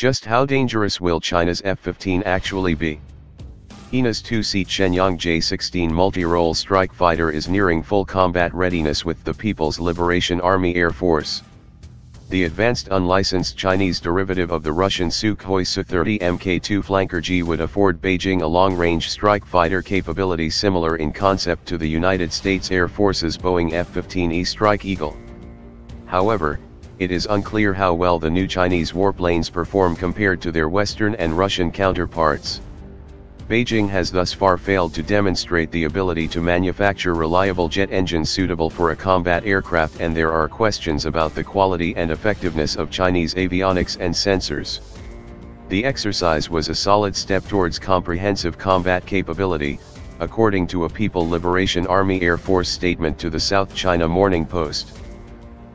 Just how dangerous will China's F-15 actually be? China's two-seat Shenyang J-16 multirole strike fighter is nearing full combat readiness with the People's Liberation Army Air Force. The advanced unlicensed Chinese derivative of the Russian Sukhoi Su-30 Mk2 Flanker G would afford Beijing a long-range strike fighter capability similar in concept to the United States Air Force's Boeing F-15E Strike Eagle. However, it is unclear how well the new Chinese warplanes perform compared to their Western and Russian counterparts. Beijing has thus far failed to demonstrate the ability to manufacture reliable jet engines suitable for a combat aircraft, and there are questions about the quality and effectiveness of Chinese avionics and sensors. The exercise was a solid step towards comprehensive combat capability, according to a People Liberation Army Air Force statement to the South China Morning Post.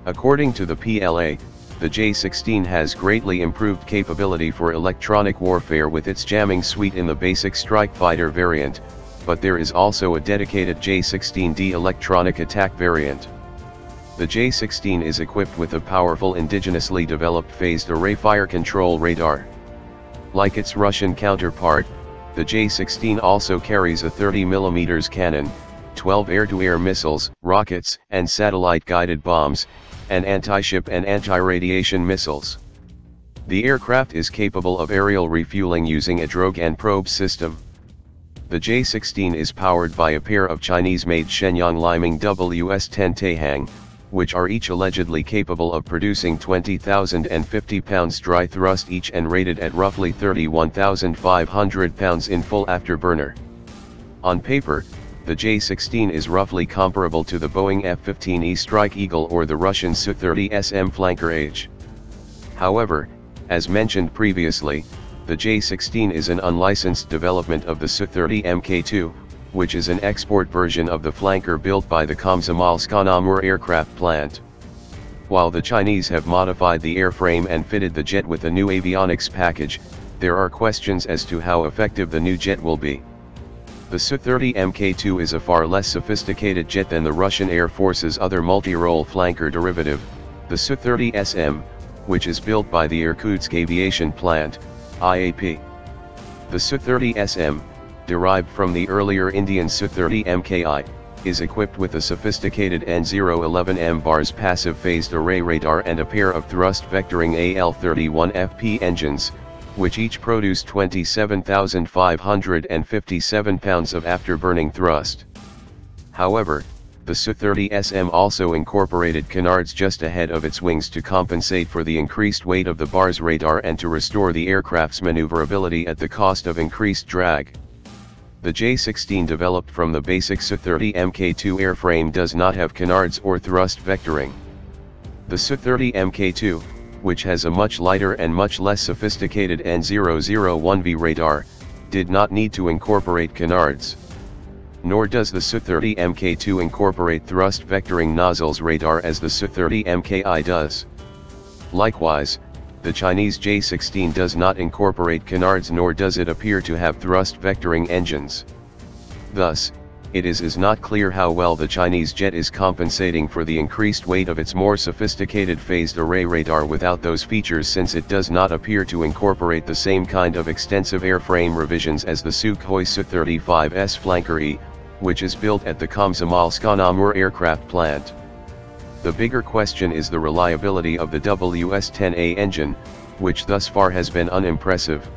According to the PLA, the J-16 has greatly improved capability for electronic warfare with its jamming suite in the basic strike fighter variant, but there is also a dedicated J-16D electronic attack variant. The J-16 is equipped with a powerful indigenously developed phased array fire control radar. Like its Russian counterpart, the J-16 also carries a 30mm cannon, 12 air-to-air missiles, rockets, and satellite-guided bombs, and anti-ship and anti-radiation missiles. The aircraft is capable of aerial refueling using a drogue and probe system. The J-16 is powered by a pair of Chinese-made Shenyang Liming WS-10 Taihang, which are each allegedly capable of producing 20,000 and 50 pounds dry thrust each and rated at roughly 31,500 pounds in full afterburner. On paper, the J-16 is roughly comparable to the Boeing F-15E Strike Eagle or the Russian Su-30 SM Flanker H. However, as mentioned previously, the J-16 is an unlicensed development of the Su-30 Mk2, which is an export version of the flanker built by the Komsomolsk-on Amur aircraft plant. While the Chinese have modified the airframe and fitted the jet with a new avionics package, there are questions as to how effective the new jet will be. The Su-30 Mk2 is a far less sophisticated jet than the Russian Air Force's other multirole flanker derivative, the Su-30 SM, which is built by the Irkutsk Aviation Plant, IAP. The Su-30 SM, derived from the earlier Indian Su-30 Mki, is equipped with a sophisticated N011M bars passive phased array radar and a pair of thrust vectoring AL-31FP engines, which each produce 27,557 pounds of afterburning thrust. However, the Su-30 SM also incorporated canards just ahead of its wings to compensate for the increased weight of the bars radar and to restore the aircraft's maneuverability at the cost of increased drag. The J-16 developed from the basic Su-30 Mk2 airframe does not have canards or thrust vectoring. The Su-30 Mk2, which has a much lighter and much less sophisticated N001V radar, did not need to incorporate canards. Nor does the Su-30 Mk2 incorporate thrust vectoring nozzles radar as the Su-30 Mki does. Likewise, the Chinese J-16 does not incorporate canards, nor does it appear to have thrust vectoring engines. Thus, it is not clear how well the Chinese jet is compensating for the increased weight of its more sophisticated phased array radar without those features, since it does not appear to incorporate the same kind of extensive airframe revisions as the Sukhoi Su-35S Flanker E, which is built at the Komsomolsk-on Amur aircraft plant. The bigger question is the reliability of the WS-10A engine, which thus far has been unimpressive.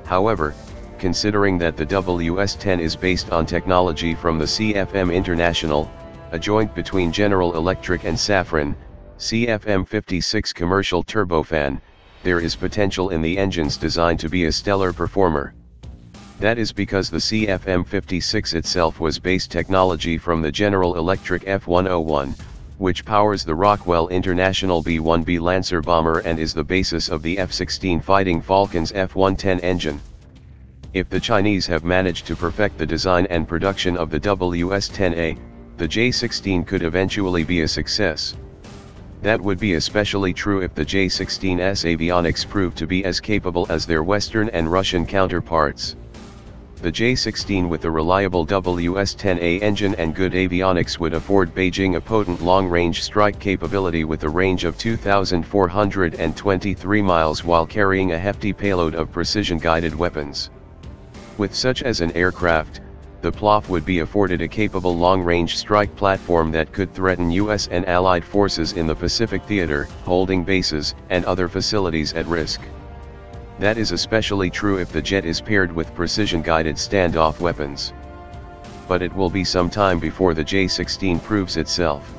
However, considering that the WS-10 is based on technology from the CFM International, a joint between General Electric and Safran, CFM56 commercial turbofan, there is potential in the engine's design to be a stellar performer. That is because the CFM56 itself was based technology from the General Electric F-101, which powers the Rockwell International B-1B Lancer bomber and is the basis of the F-16 Fighting Falcon's F-110 engine. If the Chinese have managed to perfect the design and production of the WS-10A, the J-16 could eventually be a success. That would be especially true if the J-16's avionics prove to be as capable as their Western and Russian counterparts. The J-16 with a reliable WS-10A engine and good avionics would afford Beijing a potent long-range strike capability with a range of 2,423 miles while carrying a hefty payload of precision-guided weapons. With such as an aircraft, the PLAF would be afforded a capable long-range strike platform that could threaten U.S. and Allied forces in the Pacific theater, holding bases and other facilities at risk. That is especially true if the jet is paired with precision-guided standoff weapons. But it will be some time before the J-16 proves itself.